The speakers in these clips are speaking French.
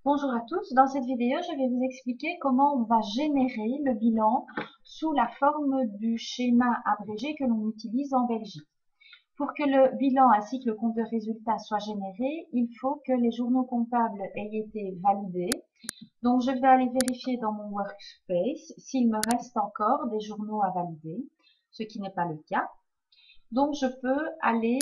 Bonjour à tous, dans cette vidéo je vais vous expliquer comment on va générer le bilan sous la forme du schéma abrégé que l'on utilise en Belgique. Pour que le bilan ainsi que le compte de résultat soit généré, il faut que les journaux comptables aient été validés. Donc je vais aller vérifier dans mon workspace s'il me reste encore des journaux à valider, ce qui n'est pas le cas. Donc, je peux aller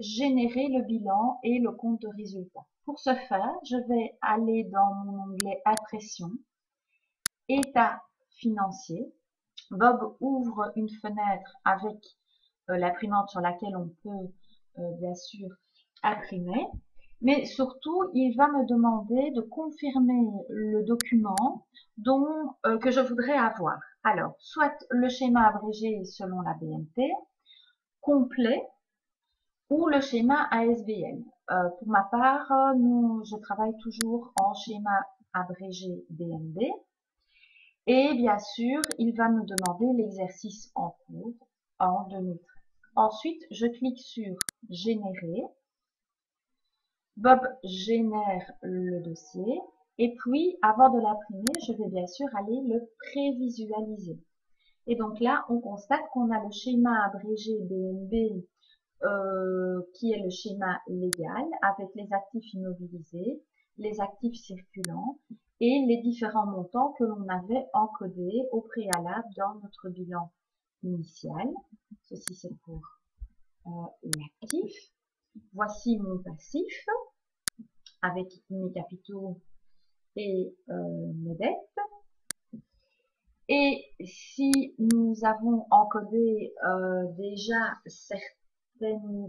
générer le bilan et le compte de résultat. Pour ce faire, je vais aller dans mon onglet Impression, État financier. Bob ouvre une fenêtre avec l'imprimante sur laquelle on peut bien sûr imprimer. Mais surtout, il va me demander de confirmer le document que je voudrais avoir. Alors, soit le schéma abrégé selon la BNT, complet, ou le schéma ASBL. Pour ma part, je travaille toujours en schéma abrégé BNB. Et bien sûr, il va me demander l'exercice en cours en 2013. Ensuite, je clique sur Générer. Bob génère le dossier. Et puis, avant de l'imprimer, je vais bien sûr aller le prévisualiser. Et donc là, on constate qu'on a le schéma abrégé BNB qui est le schéma légal avec les actifs immobilisés, les actifs circulants et les différents montants que l'on avait encodés au préalable dans notre bilan initial. Ceci c'est pour l'actif. Voici mon passif avec mes capitaux et mes dettes. Et si nous avons encodé déjà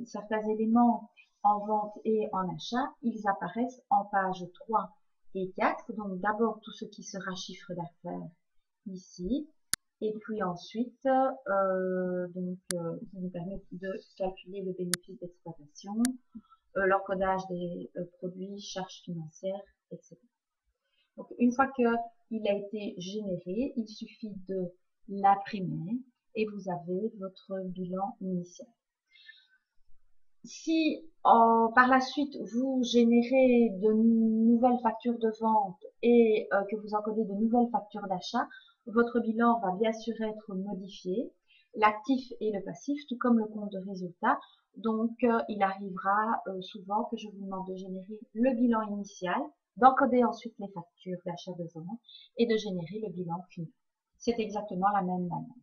certains éléments en vente et en achat, ils apparaissent en page 3 et 4. Donc d'abord tout ce qui sera chiffre d'affaires ici, et puis ensuite qui nous permet de calculer le bénéfice d'exploitation, l'encodage des produits, charges financières, etc. Donc, une fois qu'il a été généré, il suffit de l'imprimer et vous avez votre bilan initial. Si par la suite vous générez de nouvelles factures de vente et que vous encodez de nouvelles factures d'achat, votre bilan va bien sûr être modifié, l'actif et le passif, tout comme le compte de résultat. Donc, il arrivera souvent que je vous demande de générer le bilan initial, d'encoder ensuite les factures d'achat de vente et de générer le bilan final. C'est exactement la même manière.